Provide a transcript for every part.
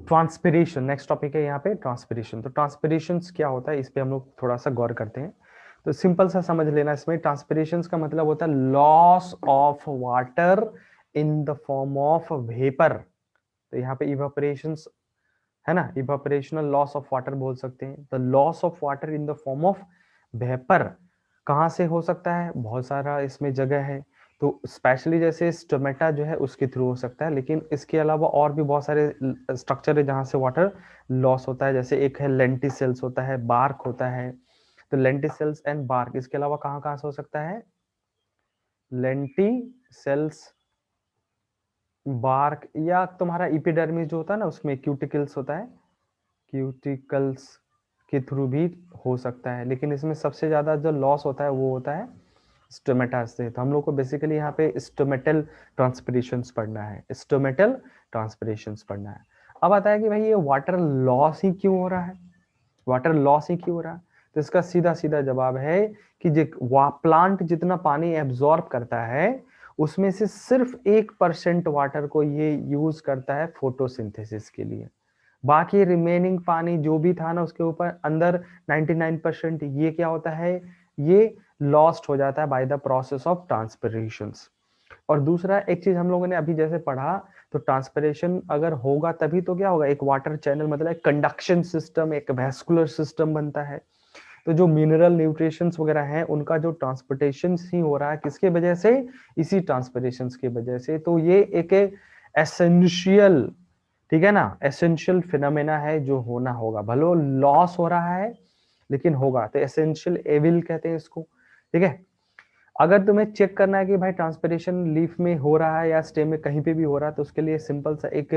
Transpiration next topic है यहाँ पे, ट्रांसपिरेशन। तो ट्रांसपिरेशन क्या होता है, इस पे हम लोग थोड़ा सा गौर करते हैं। तो सिंपल सा समझ लेना, इसमें ट्रांसपिरेशन का मतलब होता है loss of water in the form of vapour. तो यहाँ पे इवापोरेशन है ना, इवापोरेशनल लॉस ऑफ वाटर बोल सकते हैं। The loss of water in the form of vapour कहाँ से हो सकता है, बहुत सारा इसमें जगह है। तो स्पेशली जैसे स्टोमेटा जो है उसके थ्रू हो सकता है, लेकिन इसके अलावा और भी बहुत सारे स्ट्रक्चर है जहाँ से वाटर लॉस होता है। जैसे एक है लेंटिसेल्स होता है, बार्क होता है। तो लेंटिसेल्स एंड बार्क, इसके अलावा कहाँ कहाँ से हो सकता है, लेंटिसेल्स, बार्क, या तुम्हारा इपिडर्मिस जो होता है ना उसमें क्यूटिकल्स होता है, क्यूटिकल्स के थ्रू भी हो सकता है। लेकिन इसमें सबसे ज्यादा जो लॉस होता है वो होता है स्टोमेटा से। तो हम लोग को बेसिकली यहाँ पे स्टोमेटल ट्रांसपिरेशंस पढ़ना है, स्टोमेटल ट्रांसपिरेशंस पढ़ना है। अब आता है कि भाई ये वाटर लॉस ही क्यों हो रहा है, वाटर लॉस ही क्यों हो रहा है। तो इसका सीधा सीधा जवाब है कि प्लांट जितना पानी एब्जॉर्ब करता है उसमें से सिर्फ 1% वाटर को ये यूज करता है फोटोसिंथेसिस के लिए। बाकी रिमेनिंग पानी जो भी था ना उसके ऊपर अंदर 99% ये क्या होता है, ये लॉस्ट हो जाता है by the process of transpiration. और दूसरा एक चीज हम लोगों ने अभी जैसे पढ़ा, तो ट्रांसपिरेशन अगर होगा तभी तो क्या होगा, एक वाटर चैनल मतलब एक कंडक्शन सिस्टम, एक वैस्कुलर सिस्टम बनता है। तो जो मिनरल न्यूट्रिशंस वगैरह हैं उनका जो ट्रांसपोर्टेशन ही हो रहा है किसके वजह से, इसी ट्रांसपिरेशन की वजह से। तो ये एक एसेंशियल, ठीक है ना, एसेंशियल फिनोमेना है जो होना होगा, भले लॉस हो रहा है लेकिन होगा। तो एसेंशियल एविल कहते हैं इसको, ठीक है। अगर तुम्हें चेक करना है कि भाई ट्रांसपिरेशन लीफ में हो रहा है या स्टेम में कहीं पे भी हो रहा है, तो उसके लिए सिंपल सा एक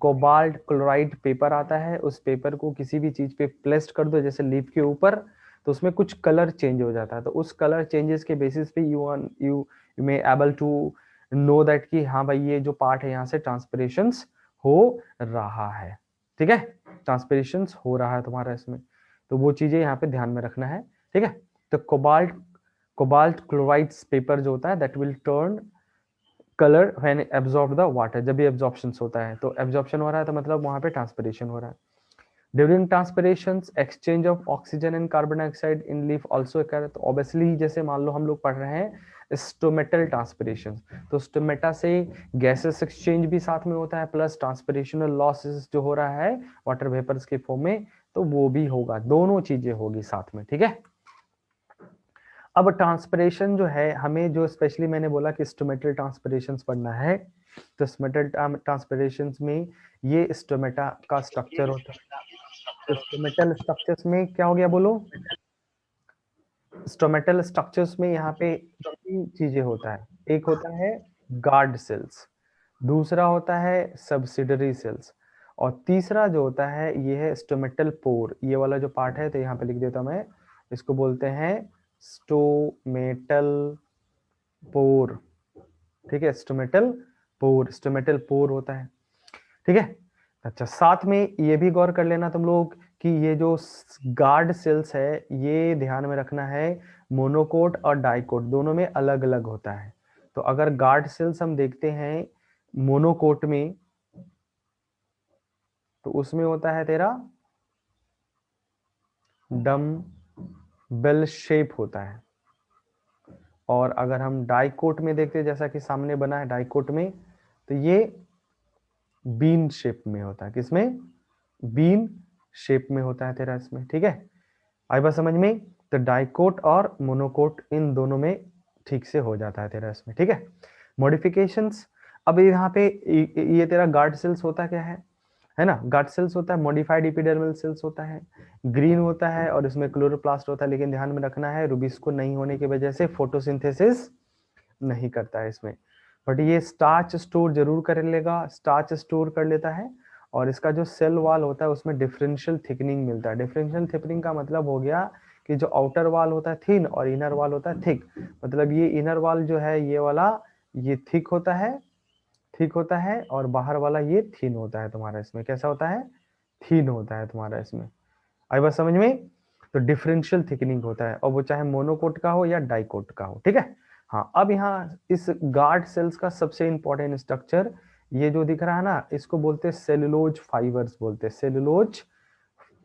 कोबाल्ट क्लोराइड पेपर आता है, उस पेपर को किसी भी चीज पे प्लेस कर दो जैसे लीफ के ऊपर, तो उसमें कुछ कलर चेंज हो जाता है। तो उस कलर चेंजेस के बेसिस पे you may able to know that कि हाँ भाई ये जो पार्ट है यहाँ से ट्रांसपिरेशन हो रहा है, ठीक है, ट्रांसपिरेशन हो रहा है तुम्हारा इसमें। तो वो चीजें यहाँ पे ध्यान में रखना है, ठीक है। तो कोबाल्ट क्लोराइड पेपर जो होता है that will turn colour when absorb the water, जब भी एब्जॉर्प्शन होता है, तो एब्जॉर्प्शन हो रहा है तो मतलब वहां पे ट्रांसपिरेशन हो रहा है। During transpiration exchange of oxygen and carbon dioxide in leaf also occur। तो ऑब्वियसली जैसे मान लो हम लोग पढ़ रहे हैं स्टोमेटल ट्रांसपिरेशन, तो स्टोमेटा से गैसेस एक्सचेंज भी साथ में होता है, प्लस ट्रांसपिरेशनल लॉसेस जो हो रहा है वाटर वेपर्स के फॉर्म में, तो वो भी होगा, दोनों चीजें होगी साथ में, ठीक है। अब ट्रांसपिरेशन जो है हमें, जो स्पेशली मैंने बोला कि स्टोमेटल ट्रांसपिरेशन पढ़ना है, तो स्टोमेटल ट्रांसपिरेशन में ये स्टोमेटा का स्ट्रक्चर होता है। तो स्टोमेटल स्ट्रक्चर्स में क्या हो गया बोलो, स्टोमेटल स्ट्रक्चर्स में यहाँ पे तीन चीजें होता है, एक होता है गार्ड सेल्स, दूसरा होता है सब्सिडरी सेल्स, और तीसरा जो होता है ये है स्टोमेटल पोर। ये वाला जो पार्ट है तो यहाँ पे लिख देता हूं मैं, इसको बोलते हैं स्टोमेटल पोर, ठीक है, स्टोमेटल पोर, स्टोमेटल पोर होता है, ठीक है। अच्छा, साथ में ये भी गौर कर लेना तुम लोग कि ये जो गार्ड सेल्स है ये ध्यान में रखना है, मोनोकोट और डाइकोट दोनों में अलग अलग होता है। तो अगर गार्ड सेल्स हम देखते हैं मोनोकोट में, तो उसमें होता है तेरा डम बेल शेप होता है। और अगर हम डाइकोट में देखते हैं, जैसा कि सामने बना है डाइकोट में, तो ये बीन शेप में होता है, किसमें, बीन शेप में होता है तेरा इसमें, ठीक है। आई बात समझ में। तो डाइकोट और मोनोकोट इन दोनों में ठीक से हो जाता है तेरा इसमें, ठीक है। मॉडिफिकेशंस, अब यहाँ पे ये तेरा गार्ड सेल्स होता क्या है ना, गार्ड सेल्स होता है मॉडिफाइड एपिडर्मल सेल्स होता है, ग्रीन होता है और इसमें क्लोरोप्लास्ट होता है, लेकिन ध्यान में रखना है रूबिस्को नहीं होने की वजह से फोटोसिंथेसिस नहीं करता है इसमें, बट ये स्टार्च स्टोर जरूर कर लेगा, स्टार्च स्टोर कर लेता है। और इसका जो सेल वाल होता है उसमें डिफरेंशियल थिकनिंग मिलता है। डिफरेंशियल थिकनिंग का मतलब हो गया कि जो आउटर वाल होता है थिन और इनर वाल होता है थिक, मतलब ये इनर वाल जो है ये वाला ये थिक होता है, थिक होता है, और बाहर वाला ये थिन होता है तुम्हारा इसमें, कैसा होता है, थिन होता है तुम्हारा इसमें। आई बात समझ में। तो डिफरेंशियल थिकनिंग होता है, और वो चाहे मोनोकोट का हो या डाइकोट का हो, ठीक है। हाँ, अब यहाँ इस गार्ड सेल्स का सबसे इंपॉर्टेंट स्ट्रक्चर ये जो दिख रहा है ना, इसको बोलते हैं सेलुलोज फाइबर्स, बोलते हैं सेलुलोज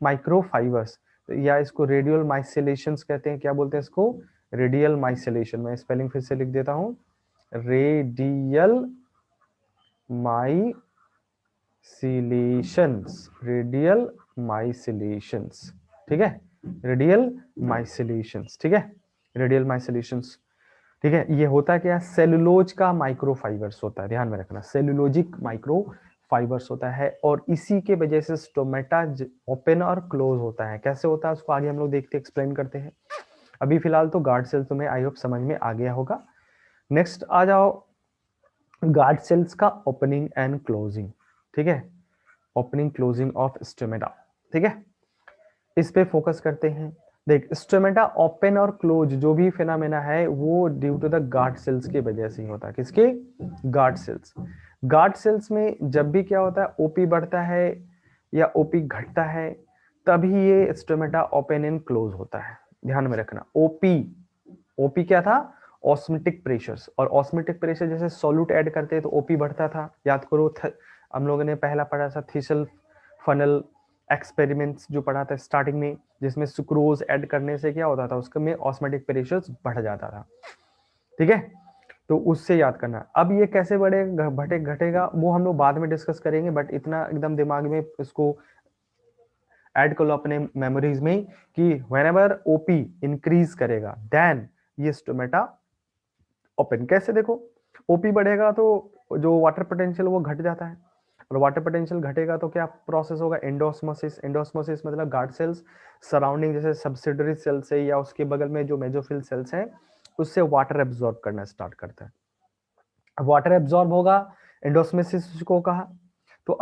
माइक्रोफाइबर्स, या इसको रेडियल माइसेलेशंस कहते हैं। क्या बोलते हैं इसको? रेडियल माइसेलेशन। मैं स्पेलिंग फिर से लिख देता हूं, रेडियल माइसिलेशंस, रेडियल माइसिलेशंस, ठीक है, रेडियल माइसिलेशंस, ठीक है, रेडियल माइसिलेशंस, ठीक है। ये होता है क्या? सेलुलोज का माइक्रोफाइबर्स होता है, ध्यान में रखना, सेलुलोजिक माइक्रोफाइबर्स होता है, और इसी के वजह से स्टोमेटा ओपन और क्लोज होता है। कैसे होता है उसको आगे हम लोग देखते एक्सप्लेन करते हैं। अभी फिलहाल तो गार्ड सेल तुम्हें आई होप समझ में आ गया होगा। नेक्स्ट आ जाओ, गार्ड सेल्स का ओपनिंग एंड क्लोजिंग, ठीक है, ओपनिंग क्लोजिंग ऑफ स्टोमेटा, ठीक है, इस पे फोकस करते हैं। देख, स्टोमेटा ओपन और क्लोज जो भी फिनोमेना है वो due to the guard cells की वजह से ही होता है। किसके? Guard cells. गार्ड सेल्स में जब भी क्या होता है, ओपी बढ़ता है या ओपी घटता है, तभी ये स्टोमेटा ओपन एंड क्लोज होता है। ध्यान में रखना, ओपी, ओपी क्या था? ऑस्मेटिक प्रेशर्स, और ऑस्मेटिक प्रेशर जैसे सॉल्यूट ऐड करते हैं तो ओपी बढ़ता था। याद करो, हम लोगों ने पहला पढ़ा था थीसल फनल एक्सपेरिमेंट्स जो पढ़ा था स्टार्टिंग में, जिसमें सुक्रोज ऐड करने से क्या होता था, उसमें ऑस्मेटिक प्रेशर्स बढ़ जाता था, ठीक है, तो उससे याद करना। अब ये कैसे बढ़ेगा, घटेगा, वो हम लोग बाद में डिस्कस करेंगे, बट इतना एकदम दिमाग में इसको ऐड कर लो अपने मेमोरीज में कि व्हेनेवर ओपी इंक्रीज करेगा देन ये स्टोमेटा ओपन। कैसे? देखो, ओपी बढ़ेगा तो जो वाटर पोटेंशियल वो घट जाता है, और वाटर पोटेंशियल घटेगा तो क्या प्रोसेस होगा? एंडोस्मोसिस। एंडोस्मोसिस मतलब गार्ड सेल्स सराउंडिंग जैसे सब्सिडरी सेल से या उसके बगल में जो मेजोफिल सेल्स हैं उससे वाटर एब्जॉर्ब करना स्टार्ट करता है। वाटर एब्जॉर्ब होगा, एंडोस्मोसिस को कहा, तो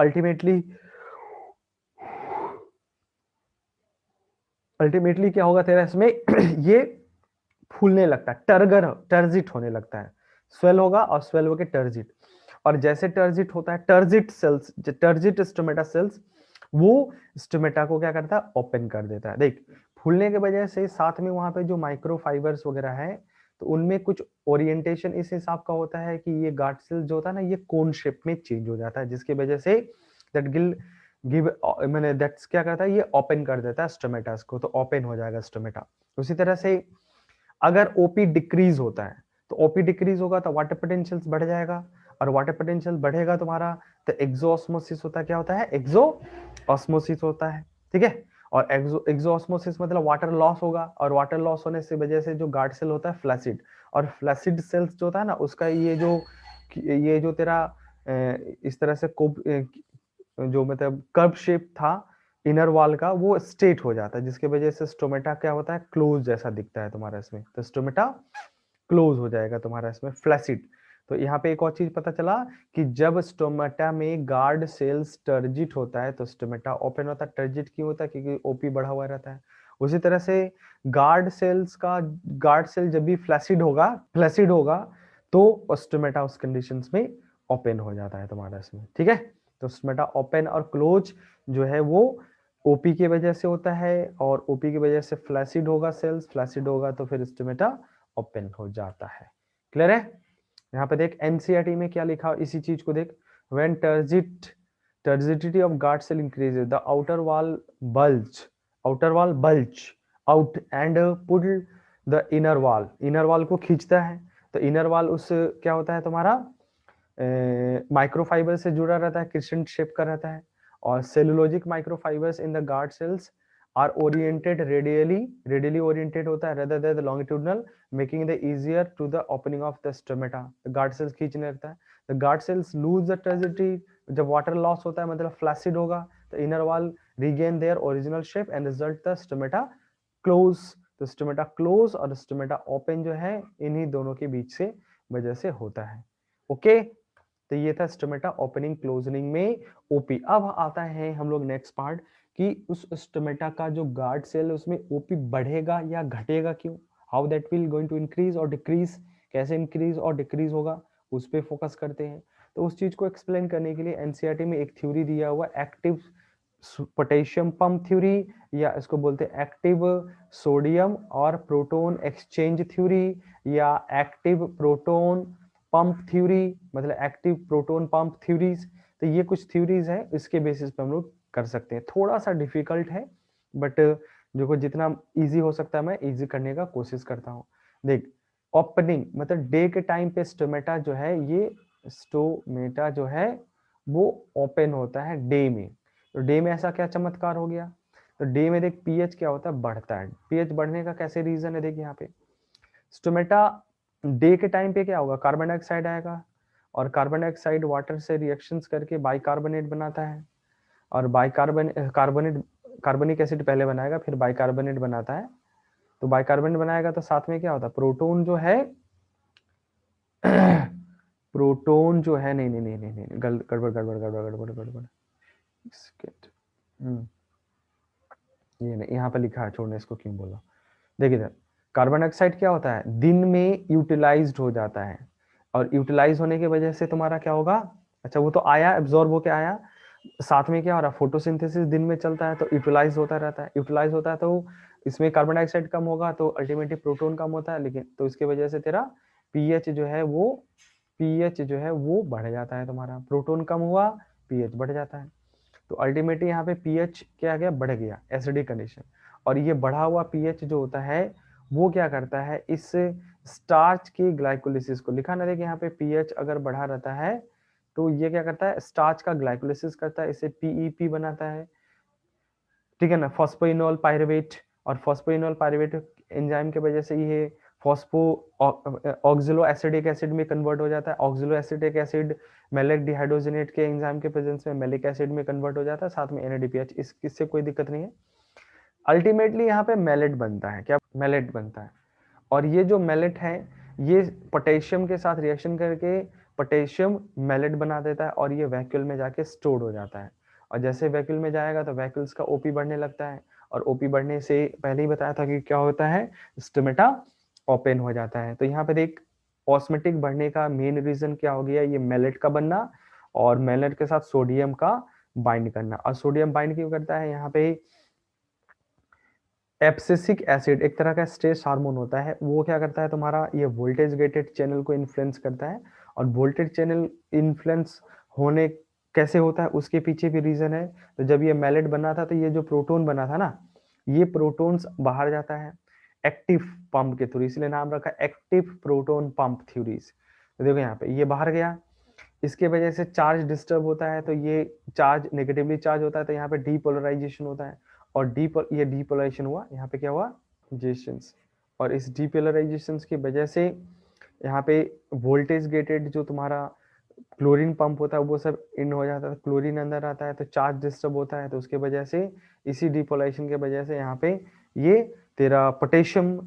अल्टीमेटली क्या होगा तेरा इसमें ये फूलने लगता है, टर्जिट होने लगता है, स्वेल होगा और स्वेल होके टर्जिट, और जैसे टर्जिट होता है, turgid cells, turgid stomata cells, वो स्टोमेटा को क्या करता है? ओपन कर देता है। देख, फूलने के वजह से साथ में वहां पे जो माइक्रोफाइबर्स वगैरह है, तो उनमें कुछ ओरिएंटेशन इस हिसाब का होता है कि ये गार्ड सेल जो होता है ना, ये कोन शेप में चेंज हो जाता है, जिसकी वजह से दैट गिल गिव मैंने दैट्स क्या करता है, ये ओपन कर देता है स्टोमेटास को, तो ओपन हो जाएगा स्टोमेटा। उसी तरह से अगर ओपी डिक्रीज होता है, तो ओपी डिक्रीज होगा तो वाटर पोटेंशियल बढ़ जाएगा, और वाटर पोटेंशियल बढ़ेगा तुम्हारा तो एक्सोऑस्मोसिस होता है। क्या होता है? एक्सोऑस्मोसिस होता है, ठीक है, और एक्सोऑस्मोसिस मतलब वाटर लॉस होगा, और वाटर लॉस होने से वजह से जो गार्ड सेल होता है फ्लैसिड, और फ्लैसिड सेल्स जो होता है ना, उसका ये जो तेरा इस तरह से जो मतलब कर्व शेप था इनर वॉल का, वो स्ट्रेट हो जाता है, जिसकी वजह से स्टोमेटा क्या होता है? क्लोज जैसा दिखता है तुम्हारा इसमें, तो स्टोमेटा क्लोज हो जाएगा तुम्हारा इसमें, फ्लैसिड। तो यहाँ पे एक और चीज पता चला कि जब स्टोमेटा में गार्ड सेल्स टर्जिट होता है तो स्टोमेटा ओपन होता है। टर्जिट क्यों होता है? क्योंकि ओपी बढ़ा हुआ रहता है। उसी तरह से गार्ड सेल जब भी फ्लैसिड होगा तो स्टोमेटा उस कंडीशंस में ओपन हो जाता है तुम्हारा इसमें, ठीक है। तो स्टोमेटा ओपन और क्लोज जो है वो ओपी की वजह से होता है, और ओपी की वजह से फ्लैसिड होगा, सेल्स फ्लैसिड होगा तो फिर स्टोमेटा ओपन हो जाता है। क्लियर है? यहाँ पे देख एनसीईआरटी में क्या लिखा, इसी चीज को देख, when turgidity of guard cell increases the outer wall bulge out and pull the inner wall को खींचता है। तो इनर वॉल उस क्या होता है तुम्हारा माइक्रोफाइबर से जुड़ा रहता है, क्रिस्टेंट शेप का रहता है, और cellulosic microfibres in the guard cells are oriented radially oriented होता है rather than the longitudinal, making it easier to the opening of the stomata। तो गार्ड सेल्स खींचने लगता है, the guard cells lose the turgidity, जब water loss होता है मतलब फ्लैसिड होगा, तो inner wall regain their original shape and result the stomata close। तो स्टोमेटा क्लोज और स्टोमेटा ओपन जो है इन्हीं दोनों के बीच से वजह से होता है। ओके, तो ये था स्टोमेटा ओपनिंग क्लोजनिंग में ओपी। अब आता है हम लोग नेक्स्ट पार्ट कि उस स्टोमेटा का जो गार्ड सेल है उसमें ओपी बढ़ेगा या घटेगा क्यों, how that will going to increase और डिक्रीज, कैसे इंक्रीज और डिक्रीज होगा उस पर फोकस करते हैं। तो उस चीज को एक्सप्लेन करने के लिए एनसीईआरटी में एक थ्योरी दिया हुआ एक्टिव पोटेशियम पंप थ्योरी, या इसको बोलते हैं एक्टिव सोडियम और प्रोटॉन एक्सचेंज थ्योरी, या एक्टिव प्रोटॉन पंप थ्योरी, मतलब एक्टिव प्रोटोन पंप थ्योरीज। तो ये कुछ थ्योरीज है, इसके बेसिस पे हम लोग कर सकते हैं। थोड़ा सा डिफिकल्ट है, बट जो जितना इजी हो सकता है मैं इजी करने का कोशिश करता हूँ। देख, ओपनिंग मतलब डे के टाइम पे स्टोमेटा जो है, ये स्टोमेटा जो है वो ओपन होता है डे में। तो डे में ऐसा क्या चमत्कार हो गया? तो डे में देख पीएच क्या होता है, बढ़ता है। पीएच बढ़ने का कैसे रीजन है, देख यहाँ पे स्टोमेटा डे के टाइम पे क्या होगा, कार्बन डाइऑक्साइड आएगा, और कार्बन डाइऑक्साइड वाटर से रिएक्शंस करके बाइकार्बोनेट बनाता है, और कार्बनिक एसिड पहले बनाएगा, फिर बाइकार्बोनेट बनाता है। तो बाइकार्बोनेट बनाएगा तो साथ में क्या होता है, प्रोटोन जो है प्रोटोन जो है, नहीं नहीं नहीं नहीं नहीं, गड़बड़ गड़बड़ गड़बड़ गड़बड़ गड़बड़, ये नहीं, यहाँ पे लिखा है, छोड़ने इसको क्यों बोला। देखिए इधर कार्बन डाइऑक्साइड क्या होता है, दिन में यूटिलाइज्ड हो जाता है, और यूटिलाइज होने की वजह से तुम्हारा क्या होगा, अच्छा वो तो आया, एब्जॉर्ब होके आया, साथ में क्या हो रहा है, फोटोसिंथेसिस दिन में चलता है तो यूटिलाइज होता रहता है। यूटिलाइज होता है तो इसमें कार्बन डाइऑक्साइड कम होगा तो अल्टीमेटली प्रोटोन कम होता है, लेकिन तो इसके वजह से तेरा पीएच जो है वो बढ़ जाता है, तुम्हारा प्रोटोन कम हुआ, पीएच बढ़ जाता है। तो अल्टीमेटली यहाँ पे पीएच क्या गया, बढ़ गया, एसिडिक कंडीशन। और ये बढ़ा हुआ पीएच जो होता है वो क्या करता है, इस स्टार्च की ग्लाइकोलिसिस को, लिखा ना देखिए यहाँ पे पीएच अगर बढ़ा रहता है तो ये क्या करता है, स्टार्च का ग्लाइकोलिसिस करता है, इसे पीईपी बनाता है, ठीक है ना, फॉस्फोइनोल पायरुवेट। और फॉस्फोइनोल पायरुवेट एंजाइम की वजह से ये फॉस्फो ऑक्सिलो एसिडिक एसिड में कन्वर्ट हो जाता है। ऑक्सिलो एसिडिक एसिड मेलिक डिहाइड्रोजनेट के एंजाइम के प्रेजेंस में मेलिक एसिड में कन्वर्ट हो जाता है, साथ में एनएडीपीएच, इससे कोई दिक्कत नहीं है। अल्टीमेटली यहाँ पे मेलेट बनता है, क्या मेलेट बनता है, और ये जो मेलेट है ये पोटेशियम के साथ रिएक्शन करके पोटेशियम मेलेट बना देता है, और ये वैक्यूल में जाके स्टोर हो जाता है। और जैसे वैक्यूल में जाएगा तो वैक्यूल्स का ओपी बढ़ने लगता है, और ओपी बढ़ने से पहले ही बताया था कि क्या होता है, स्टोमेटा ओपन हो जाता है। तो यहाँ पे देख, ऑस्मेटिक बढ़ने का मेन रीजन क्या हो गया, ये मेलेट का बनना, और मेलेट के साथ सोडियम का बाइंड करना। और सोडियम बाइंड क्यों करता है, यहाँ पे एब्सिसिक एसिड एक तरह का स्ट्रेस हार्मोन होता है, वो क्या करता है तुम्हारा, ये वोल्टेज गेटेड चैनल को इन्फ्लुएंस करता है। और वोल्टेज चैनल इन्फ्लुएंस होने कैसे होता है, उसके पीछे भी रीजन है। तो जब ये मेलेट बना था तो ये जो प्रोटोन बना था ना, ये प्रोटोन्स बाहर जाता है एक्टिव पंप के थ्रू, इसलिए नाम रखा एक्टिव प्रोटोन पंप थ्योरीज। तो देखो यहाँ पे ये बाहर गया, इसके वजह से चार्ज डिस्टर्ब होता है, तो ये चार्ज नेगेटिवली चार्ज होता है, तो यहाँ पे डीपोलराइजेशन होता है, और ये डीपोलराइजेशन हुआ, यहाँ पे क्या हुआ, जेशंस। और इस डीपोलराइजेशन की वजह से यहाँ पे वोल्टेज गेटेड जो तुम्हारा क्लोरीन पंप होता है वो सब इन हो जाता है, क्लोरीन अंदर आता है तो चार्ज डिस्टर्ब होता है, तो उसके वजह से इसी डीपोलराइजेशन के वजह से यहाँ पे ये तेरा पोटेशियम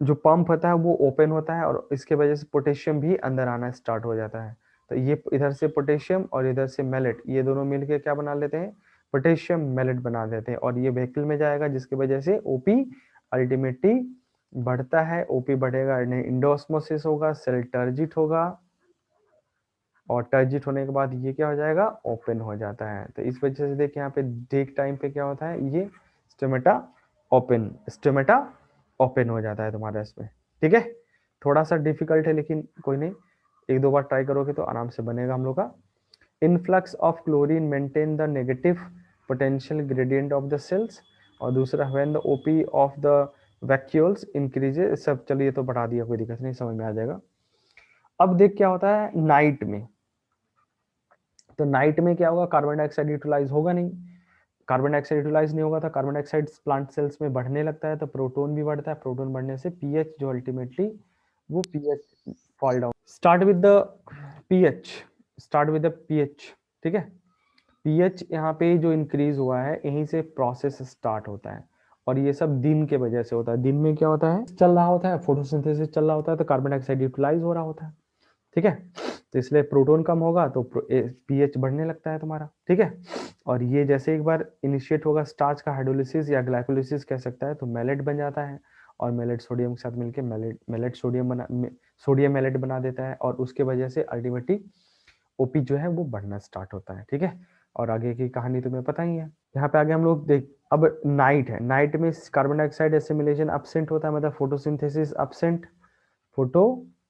जो पंप होता है वो ओपन होता है, और इसके वजह से पोटेशियम भी अंदर आना स्टार्ट हो जाता है। तो ये इधर से पोटेशियम और इधर से मेलेट, ये दोनों मिलकर क्या बना लेते हैं, पोटेशियम मेलेट बना देते हैं, और ये व्हीकल में जाएगा, जिसकी वजह से ओपी अल्टीमेटली बढ़ता है। ओपी बढ़ेगा, इंडोस्मोसिस होगा, सेल टर्जिट होगा, और टर्जिट होने के बाद ये क्या हो जाएगा, ओपन हो जाता है। तो इस वजह से देखिए यहाँ पे डेक टाइम पे क्या होता है, ये स्टोमेटा ओपन हो जाता है तुम्हारा इसमें, ठीक है। थोड़ा सा डिफिकल्ट है लेकिन कोई नहीं, एक दो बार ट्राई करोगे तो आराम से बनेगा हम लोग का। Influx of chlorine maintain the negative potential gradient of the cells, और दूसरा when the OP of the vacuoles increases, सब चलिए तो बढ़ा दिया, कोई दिक्कत नहीं, समझ में आ जाएगा। अब देख क्या होता है नाइट में, तो नाइट में क्या होगा, कार्बन डाइऑक्साइड यूटिलाइज होगा नहीं, कार्बन डाइऑक्साइड यूटिलाइज नहीं होगा तो कार्बन डाइऑक्साइड प्लांट सेल्स में बढ़ने लगता है, तो प्रोटोन भी बढ़ता है, प्रोटोन बढ़ने से पीएच जो अल्टीमेटली वो pH fall down. Start with the pH, ठीक है। पीएच यहाँ पे जो इंक्रीज हुआ है यहीं से प्रोसेस स्टार्ट होता है, और ये सब दिन के वजह से होता है। दिन में क्या होता है, चल रहा होता है, फोटोसिंथेसिस चल रहा होता है, तो कार्बन डाइऑक्साइड यूटिलाइज हो रहा होता है, ठीक है। तो इसलिए प्रोटोन कम होगा तो पीएच बढ़ने लगता है तुम्हारा, ठीक है। और ये जैसे एक बार इनिशिएट होगा स्टार्च का हाइड्रोलिसिस या ग्लाइकोलिसिस कह सकता है, तो मेलेट बन जाता है, और मेलेट सोडियम के साथ मिलकर मेलेट सोडियम मेलेट बना देता है, और उसके वजह से अल्टीमेटली ओपी जो है वो बढ़ना स्टार्ट होता है, ठीक है। और आगे की कहानी तुम्हें पता ही है। यहाँ पे आगे हम लोग देख, अब नाइट है, नाइट में कार्बन डाइऑक्साइड एसिमिलेशन एब्सेंट होता है, मतलब फोटोसिंथेसिस एब्सेंट, फोटोसिंथेसिस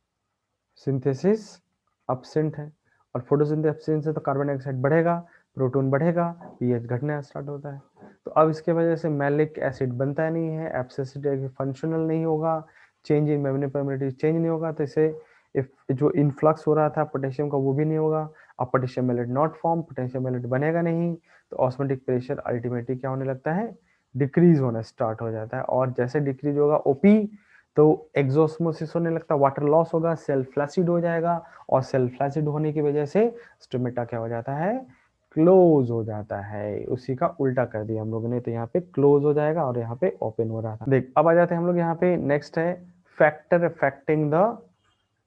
एब्सेंट है, और फोटोसिंथेसिस एब्सेंस से तो कार्बन डाइऑक्साइड बढ़ेगा, प्रोटॉन बढ़ेगा, पीएच घटना स्टार्ट होता है। तो अब इसके वजह से मैलिक एसिड बनता नहीं है, एब्सेसिटी फंक्शनल नहीं होगा, change in membrane permittivity change नहीं होगा, तो इसे जो इनफ्लक्स हो रहा था पोटेशियम का वो भी नहीं होगा। अब potassium malate not form, potassium malate बनेगा नहीं, तो ऑस्मोटिक प्रेशर अल्टीमेटली क्या होने लगता है, डिक्रीज होना स्टार्ट हो जाता है। और जैसे डिक्रीज होगा ओपी, तो एक्सोस्मोसिस होने लगता है, वाटर लॉस होगा, सेल फ्लैसिड हो जाएगा, और सेल फ्लैसिड होने की वजह से स्टोमेटा क्या हो जाता है, क्लोज हो जाता है। उसी का उल्टा कर दिया हम लोगों ने, तो यहाँ पे क्लोज हो जाएगा और यहाँ पे ओपन हो रहा था। देख अब आ जाते हैं हम लोग यहाँ पे, नेक्स्ट है फैक्टर अफेक्टिंग द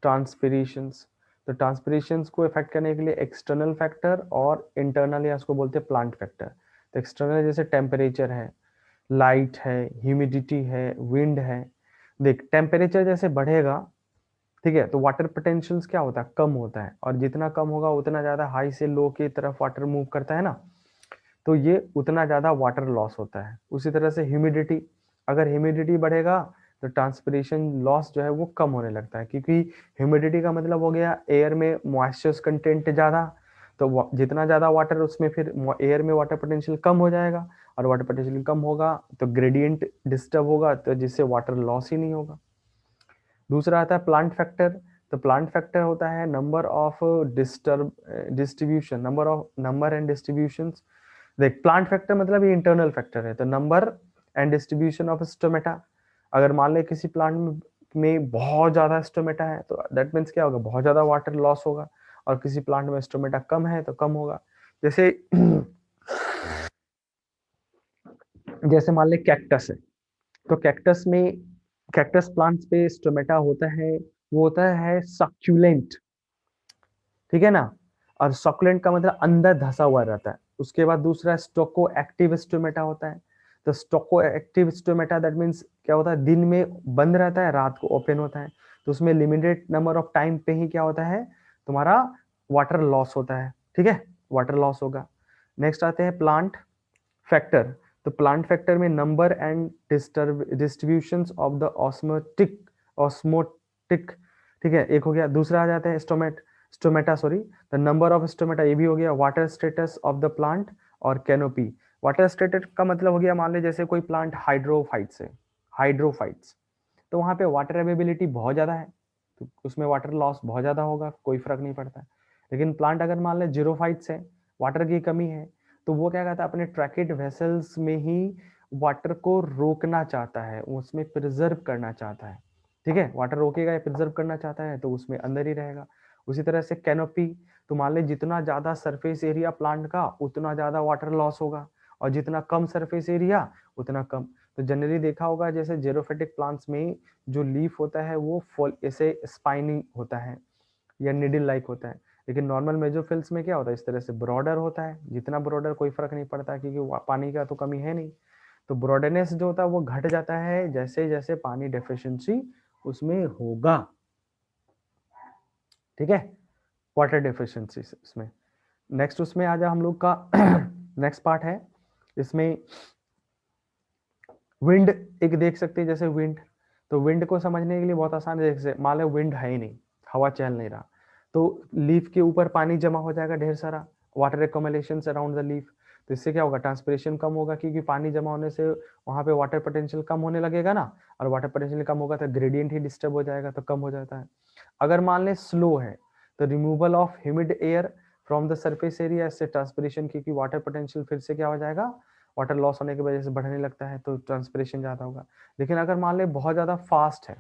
ट्रांसपिरेशंस। तो ट्रांसपिरेशंस को इफेक्ट करने के लिए एक्सटर्नल फैक्टर और इंटरनल, या उसको बोलते हैं प्लांट फैक्टर। तो एक्सटर्नल जैसे टेम्परेचर है, लाइट है, ह्यूमिडिटी है, विंड है। देख टेम्परेचर जैसे बढ़ेगा, ठीक है, तो वाटर पोटेंशियल्स क्या होता है, कम होता है, और जितना कम होगा उतना ज्यादा हाई से लो की तरफ वाटर मूव करता है ना, तो ये उतना ज्यादा वाटर लॉस होता है। उसी तरह से ह्यूमिडिटी, अगर ह्यूमिडिटी बढ़ेगा तो ट्रांसपिरेशन लॉस जो है वो कम होने लगता है, क्योंकि ह्यूमिडिटी का मतलब हो गया एयर में मॉइस्चर कंटेंट ज्यादा, तो जितना ज्यादा वाटर उसमें फिर एयर में वाटर पोटेंशियल कम हो जाएगा, और वाटर पोटेंशियल कम होगा तो ग्रेडियंट डिस्टर्ब होगा, तो जिससे वाटर लॉस ही नहीं होगा। दूसरा आता है प्लांट फैक्टर। तो प्लांट फैक्टर होता है number of distribution, number and distributions. देख प्लांट फैक्टर मतलब ये इंटरनल फैक्टर है, तो number and distribution of stomata. अगर मान ले किसी प्लांट में बहुत ज्यादा स्टोमेटा है, तो दैट मीन्स क्या होगा, बहुत ज्यादा वाटर लॉस होगा, और किसी प्लांट में स्टोमेटा कम है तो कम होगा। जैसे जैसे मान ले कैक्टस है, तो कैक्टस प्लांट्स पे स्टोमेटा होता है, वो होता है सक्यूलेंट, ठीक है ना, और सक्यूलेंट का मतलब अंदर धसा हुआ रहता है। उसके बाद दूसरा स्टोको एक्टिव स्टोमेटा होता है। तो stucco active stomata that means क्या होता है, दिन में बंद रहता है, रात को ओपन होता है, तो उसमें लिमिटेड नंबर ऑफ टाइम पे ही क्या होता है, तुम्हारा वाटर लॉस होता है, ठीक है, वाटर लॉस होगा। नेक्स्ट आते हैं प्लांट फैक्टर। तो प्लांट फैक्टर में number and distributions of the osmotic, ठीक है, एक हो गया। दूसरा आ जाता है stomata sorry, the number of stomata, ये भी हो गया। Water status of the plant और कैनोपी। वाटर स्टेटस का मतलब हो गया, मान ले जैसे कोई प्लांट हाइड्रोफाइट्स है, हाइड्रोफाइट्स, तो वहां पे वाटर अवेलेबिलिटी बहुत ज्यादा है, तो उसमें वाटर लॉस बहुत ज्यादा होगा, कोई फर्क नहीं पड़ता है। लेकिन प्लांट अगर मान ले जीरोफाइट्स है, वाटर की कमी है, तो वो क्या कहता है, अपने ट्रैकेड वेसल्स में ही वाटर को रोकना चाहता है, उसमें प्रिजर्व करना चाहता है, ठीक है, वाटर रोकेगा या प्रिजर्व करना चाहता है तो उसमें अंदर ही रहेगा। उसी तरह से कैनोपी, तो मान ले जितना ज्यादा सरफेस एरिया प्लांट का उतना ज्यादा वाटर लॉस होगा, और जितना कम सरफेस एरिया उतना कम। तो जनरली देखा होगा जैसे जेरोफेटिक प्लांट्स में जो लीफ होता है वो फॉल ऐसे स्पाइनी होता है या निडल लाइक होता है, लेकिन नॉर्मल मेसोफिल्स में क्या होता है, इस तरह से ब्रॉडर होता है। जितना ब्रॉडर कोई फर्क नहीं पड़ता, क्योंकि पानी का तो कमी है नहीं, तो ब्रॉडनेस जो होता है वो घट जाता है जैसे जैसे पानी डेफिशिएंसी उसमें होगा, ठीक है, वाटर डेफिशिएंसी इसमें। नेक्स्ट उसमें आ जा हम लोग का नेक्स्ट पार्ट है इसमें विंड। एक देख सकते हैं जैसे विंड, तो विंड को समझने के लिए बहुत आसान है, जैसे मान लो विंड है ही नहीं, हवा चल नहीं रहा, तो लीफ के ऊपर पानी जमा हो जाएगा ढेर सारा, water accumulation around the leaf. तो इससे क्या होगा, ट्रांसपिरेशन कम होगा, क्योंकि पानी जमा होने से वहां पे वाटर पोटेंशियल कम होने लगेगा ना, और वाटर पोटेंशियल कम होगा तो ग्रेडियंट ही डिस्टर्ब हो जाएगा, तो कम हो जाता है। अगर मान ले स्लो है, तो removal of humid air from the surface area से ट्रांसपिरेशन, क्योंकि वाटर पोटेंशियल फिर से क्या हो जाएगा, वाटर लॉस होने की वजह से बढ़ने लगता है, तो ट्रांसपिरेशन ज्यादा होगा। लेकिन अगर मान ले बहुत ज्यादा फास्ट है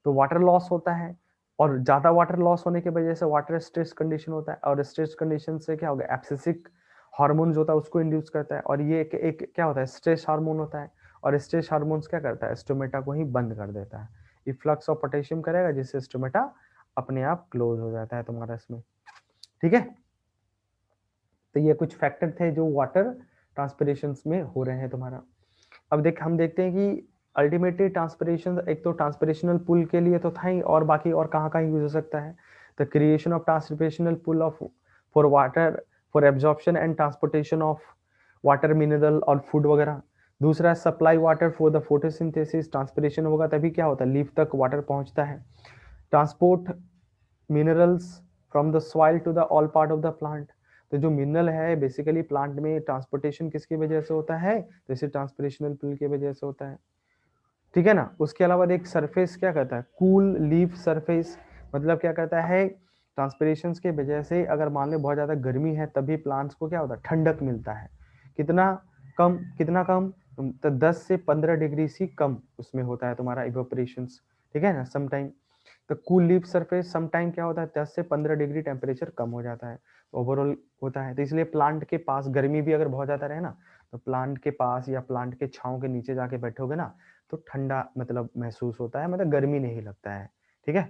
तो वाटर लॉस होता है, और ज्यादा वाटर लॉस होने की वजह से वाटर स्ट्रेस कंडीशन होता है, और स्ट्रेस कंडीशन से क्या होगा, एब्सिसिक हार्मोन होता है उसको इंड्यूस करता है, और ये एक क्या होता है, स्ट्रेस हार्मोन होता है, और स्ट्रेस हार्मोन्स क्या करता है, स्टोमेटा को ही बंद कर देता है, इफ्लक्स ऑफ पोटेशियम करेगा जिससे स्टोमेटा अपने आप क्लोज हो जाता है तुम्हारा इसमें, ठीक है। तो ये कुछ फैक्टर थे जो वाटर ट्रांसपिरेशन में हो रहे हैं तुम्हारा। अब हम देखते हैं कि अल्टीमेटली ट्रांसपिरेशन, एक तो ट्रांसपिरेशनल पुल के लिए तो था ही, और बाकी और कहाँ कहाँ यूज हो सकता है। The creation of transpirational pull of for water for absorption and transportation of water mineral और फूड वगैरह। दूसरा supply water for the photosynthesis, transpiration होगा तभी क्या होता है, लीफ तक वाटर पहुंचता है। Transport minerals from the soil to the all part of the plant. तो जो मिनरल है बेसिकली प्लांट में ट्रांसपोर्टेशन किसकी वजह से होता है, जैसे ट्रांसपिरेशनल पिल की वजह से होता है, ठीक है ना। उसके अलावा एक सरफेस क्या कहता है, कूल लीफ सरफेस, मतलब क्या कहता है, ट्रांसपिरेशन के वजह से अगर मान लो बहुत ज्यादा गर्मी है तभी प्लांट्स को क्या होता है, ठंडक मिलता है। कितना कम, तो 10 से 15 डिग्री सी कम उसमें होता है तुम्हारा इवेपोरेशन, ठीक है ना। समटाइम तो कूल लीफ सरफेस समटाइम क्या होता है, 10 से 15 डिग्री टेम्परेचर कम हो जाता है ओवरऑल होता है। तो इसलिए प्लांट के पास गर्मी भी अगर बहुत ज्यादा रहे ना, तो प्लांट के पास या प्लांट के छांव के नीचे जाके बैठोगे ना, तो ठंडा मतलब महसूस होता है, मतलब गर्मी नहीं लगता है, ठीक है।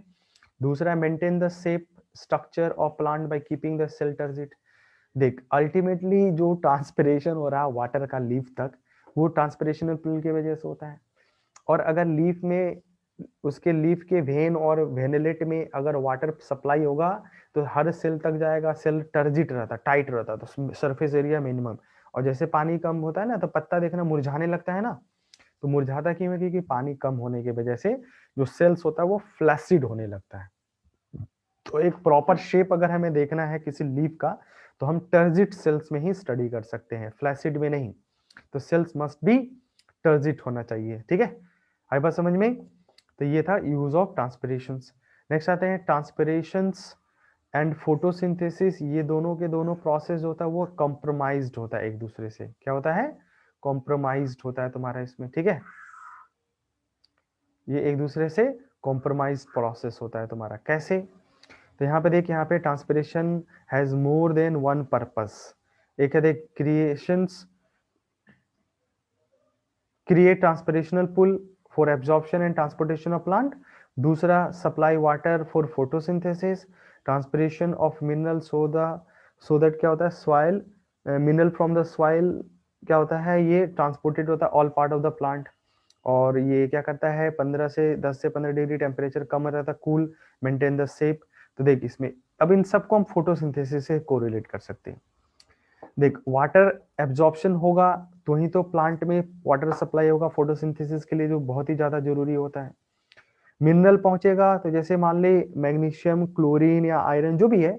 दूसरा, maintain the shape structure of plant by keeping the cell turgid. देख अल्टीमेटली जो ट्रांसपिरेशन हो रहा है वाटर का लीफ तक, वो ट्रांसपिरेशनल पिल की वजह से होता है। और अगर लीफ में, उसके लीफ के वेन और वेनलेट में अगर वाटर सप्लाई होगा तो हर सेल तक जाएगा, सेल टर्जिट रहता, टाइट रहता, तो सरफेस एरिया मिनिमम। और जैसे पानी कम होता है ना, तो पत्ता देखना मुरझाने लगता है ना, तो मुरझाता क्यों है, क्योंकि पानी कम होने की वजह से जो सेल्स होता है वो फ्लैसिड होने लगता है। तो एक प्रॉपर शेप अगर हमें देखना है किसी लीफ का, तो हम टर्जिट सेल्स में ही स्टडी कर सकते हैं, फ्लैसिड में नहीं। तो सेल्स मस्ट बी टर्जिट होना चाहिए, ठीक है। आई बात समझ में। तो ये था यूज ऑफ ट्रांसपिरेशन। नेक्स्ट आते हैं ट्रांसपिरेशंस एंड फोटोसिंथेसिस। ये दोनों के दोनों प्रोसेस होता है वो कॉम्प्रोमाइज्ड होता है एक दूसरे से, क्या होता है, कॉम्प्रोमाइज्ड होता है तुम्हारा इसमें, ठीक है। ये एक दूसरे से कॉम्प्रोमाइज प्रोसेस होता है तुम्हारा, कैसे। तो यहाँ पे देख, यहाँ पे transpiration has more than one purpose. एक है देख, create transpirational pull for absorption and transportation of plant. दूसरा, supply water for photosynthesis, transpiration of mineral so that क्या होता है, soil mineral from the soil क्या होता है, ये ट्रांसपोर्टेड होता है all part of the plant. और ये क्या करता है, 10 से 15 डिग्री टेम्परेचर कम रहता है, कूल, मेंटेन द शेप। तो देख इसमें, अब इन सबको हम फोटोसिंथेसिस से कोरिलेट कर सकते हैं। देख वाटर एब्जॉर्प्शन होगा तो ही तो प्लांट में वाटर सप्लाई होगा फोटोसिंथेसिस के लिए, जो बहुत ही ज्यादा जरूरी होता है। मिनरल पहुंचेगा तो जैसे मान ले मैग्नीशियम, क्लोरीन या आयरन जो भी है,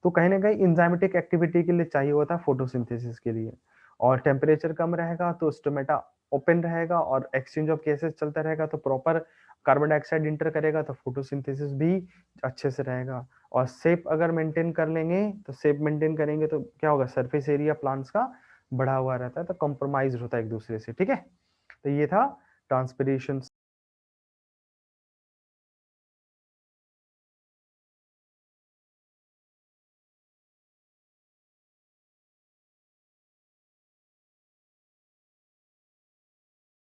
तो कहीं ना कहीं इंजाइमेटिक एक्टिविटी के लिए चाहिए होता है फोटोसिंथेसिस के लिए। और टेम्परेचर कम रहेगा तो स्टोमेटा ओपन रहेगा और एक्सचेंज ऑफ गैसेस चलता रहेगा, तो प्रॉपर कार्बन डाइऑक्साइड इंटर करेगा, तो फोटोसिंथेसिस भी अच्छे से रहेगा। और शेप अगर मेंटेन कर लेंगे, तो शेप मेंटेन करेंगे तो क्या होगा, सरफेस एरिया प्लांट्स का बढ़ा हुआ रहता है, तो कॉम्प्रोमाइज होता है एक दूसरे से, ठीक है। तो ये था ट्रांसपिरेशन